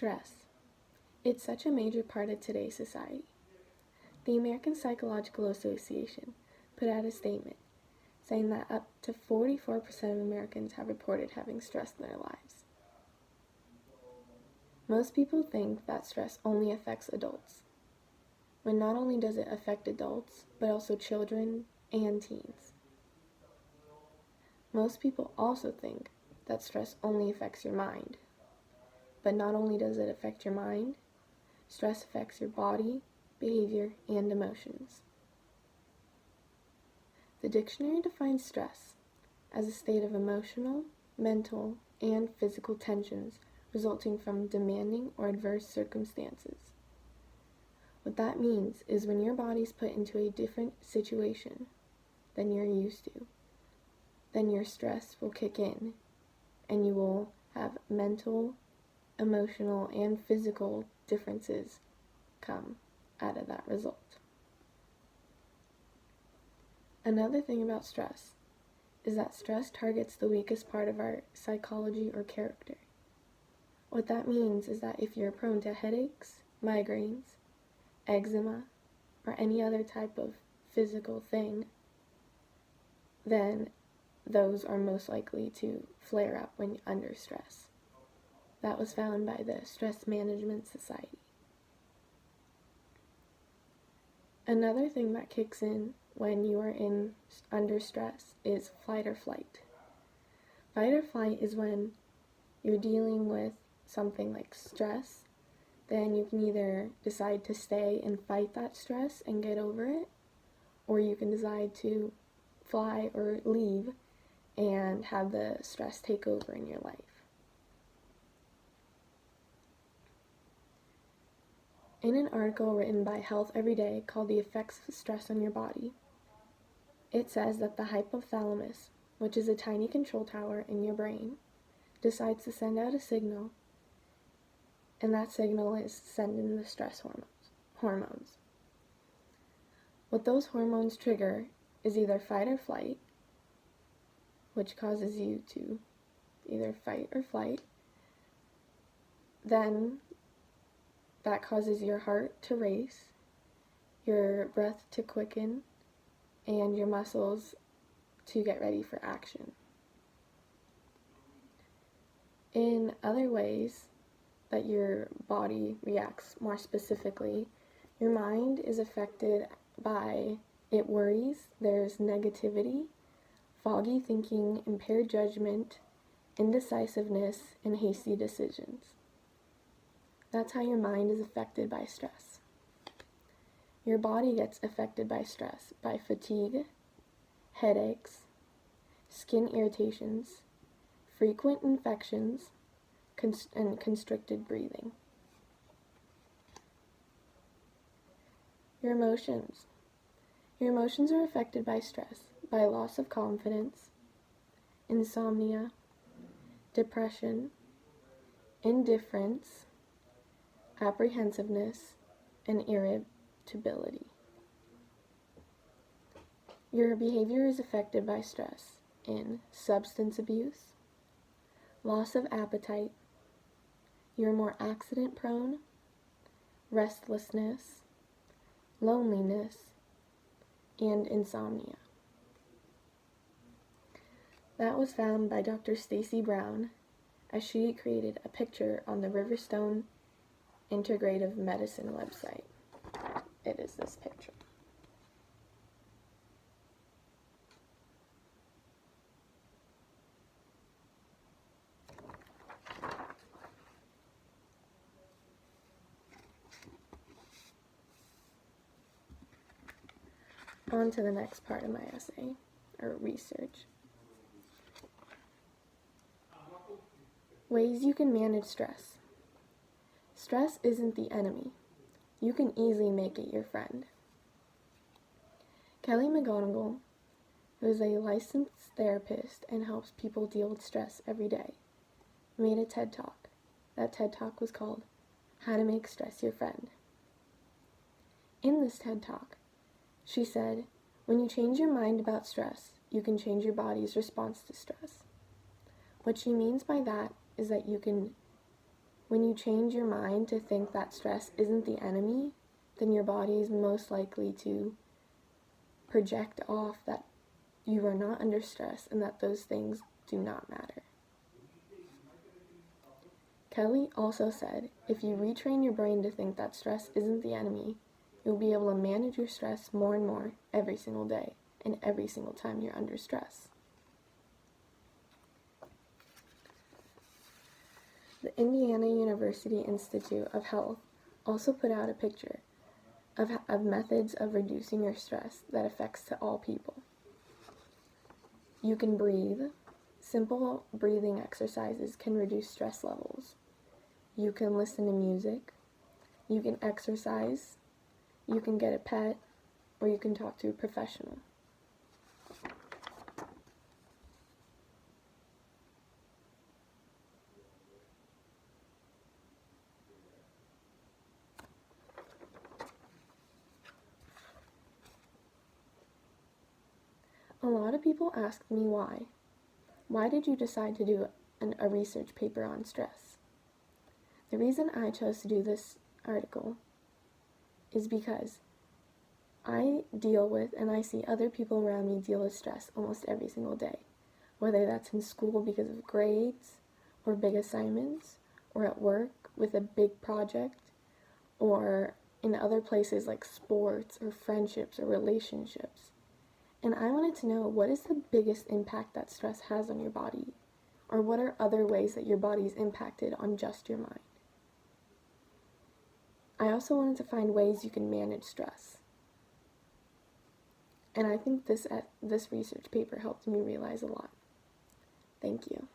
Stress. It's such a major part of today's society. The American Psychological Association put out a statement saying that up to 44% of Americans have reported having stress in their lives. Most people think that stress only affects adults, when not only does it affect adults, but also children and teens. Most people also think that stress only affects your mind, but not only does it affect your mind, stress affects your body, behavior, and emotions. The dictionary defines stress as a state of emotional, mental, and physical tensions resulting from demanding or adverse circumstances. What that means is when your body's put into a different situation than you're used to, then your stress will kick in and you will have mental, emotional, and physical differences come out of that result. Another thing about stress is that stress targets the weakest part of our psychology or character. What that means is that if you're prone to headaches, migraines, eczema, or any other type of physical thing, then those are most likely to flare up when you're under stress. That was found by the Stress Management Society. Another thing that kicks in when you are under stress is fight or flight. Fight or flight is when you're dealing with something like stress, then you can either decide to stay and fight that stress and get over it, or you can decide to fly or leave and have the stress take over in your life. In an article written by Health Everyday called The Effects of Stress on Your Body, it says that the hypothalamus, which is a tiny control tower in your brain, decides to send out a signal, and that signal is sending the stress hormones. What those hormones trigger is either fight or flight, which causes you to either fight or flight. Then that causes your heart to race, your breath to quicken, and your muscles to get ready for action. In other ways that your body reacts more specifically, your mind is affected by it worries, there's negativity, foggy thinking, impaired judgment, indecisiveness, and hasty decisions. That's how your mind is affected by stress. Your body gets affected by stress, by fatigue, headaches, skin irritations, frequent infections, and constricted breathing. Your emotions. Your emotions are affected by stress, by loss of confidence, insomnia, depression, indifference, apprehensiveness, and irritability. Your behavior is affected by stress in substance abuse, loss of appetite, you're more accident prone, restlessness, loneliness, and insomnia. That was found by Dr. Stacy Brown as she created a picture on the Riverstone Integrative Medicine website. It is this picture. On to the next part of my essay, or research. Ways you can manage stress. Stress isn't the enemy. You can easily make it your friend. Kelly McGonigal, who is a licensed therapist and helps people deal with stress every day, made a TED Talk. That TED Talk was called How to Make Stress Your Friend. In this TED Talk, she said, when you change your mind about stress, you can change your body's response to stress. What she means by that is that you can When you change your mind to think that stress isn't the enemy, then your body is most likely to project off that you are not under stress and that those things do not matter. Kelly also said, if you retrain your brain to think that stress isn't the enemy, you'll be able to manage your stress more and more every single day and every single time you're under stress. The Indiana University Institute of Health also put out a picture of methods of reducing your stress that affects to all people. You can breathe. Simple breathing exercises can reduce stress levels. You can listen to music. You can exercise. You can get a pet, or you can talk to a professional. A lot of people asked me why. Why did you decide to do a research paper on stress? The reason I chose to do this article is because I deal with and I see other people around me deal with stress almost every single day, whether that's in school because of grades or big assignments, or at work with a big project, or in other places like sports or friendships or relationships. And I wanted to know, what is the biggest impact that stress has on your body? Or what are other ways that your body is impacted on just your mind? I also wanted to find ways you can manage stress. And I think this research paper helped me realize a lot. Thank you.